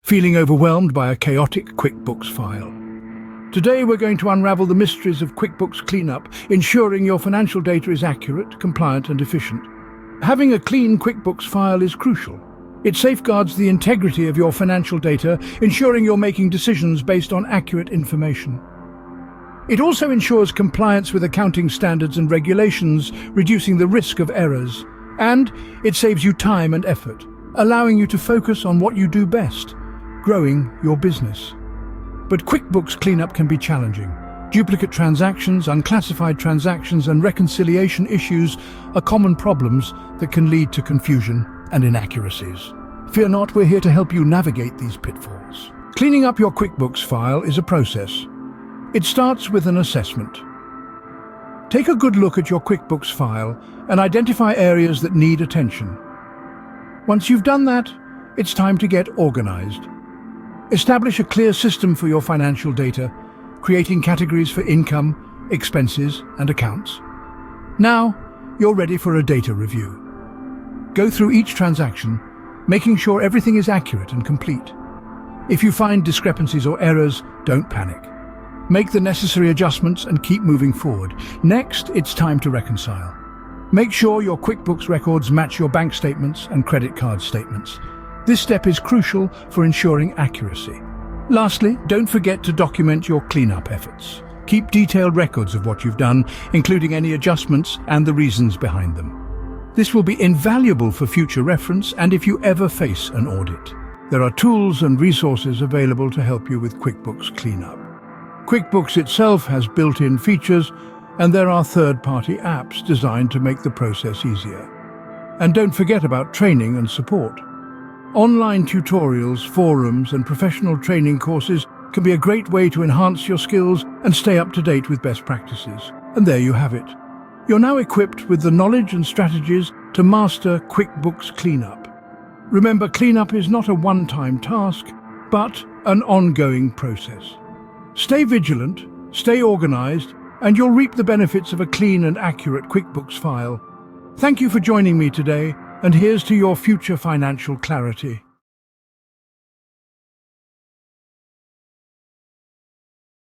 Feeling overwhelmed by a chaotic QuickBooks file? Today we're going to unravel the mysteries of QuickBooks Cleanup, ensuring your financial data is accurate, compliant and efficient. Having a clean QuickBooks file is crucial. It safeguards the integrity of your financial data, ensuring you're making decisions based on accurate information. It also ensures compliance with accounting standards and regulations, reducing the risk of errors. And it saves you time and effort, allowing you to focus on what you do best, growing your business. But QuickBooks Cleanup can be challenging. Duplicate transactions, unclassified transactions, and reconciliation issues are common problems that can lead to confusion and inaccuracies. Fear not, we're here to help you navigate these pitfalls. Cleaning up your QuickBooks file is a process. It starts with an assessment. Take a good look at your QuickBooks file and identify areas that need attention. Once you've done that, it's time to get organized. Establish a clear system for your financial data, creating categories for income, expenses, and accounts. Now, you're ready for a data review. Go through each transaction, making sure everything is accurate and complete. If you find discrepancies or errors, don't panic. Make the necessary adjustments and keep moving forward. Next, it's time to reconcile. Make sure your QuickBooks records match your bank statements and credit card statements. This step is crucial for ensuring accuracy. Lastly, don't forget to document your cleanup efforts. Keep detailed records of what you've done, including any adjustments and the reasons behind them. This will be invaluable for future reference and if you ever face an audit. There are tools and resources available to help you with QuickBooks Cleanup. QuickBooks itself has built-in features, and there are third-party apps designed to make the process easier. And don't forget about training and support. Online tutorials, forums, and professional training courses can be a great way to enhance your skills and stay up to date with best practices. And there you have it. You're now equipped with the knowledge and strategies to master QuickBooks Cleanup. Remember, cleanup is not a one-time task, but an ongoing process. Stay vigilant, stay organized, and you'll reap the benefits of a clean and accurate QuickBooks file. Thank you for joining me today, and here's to your future financial clarity.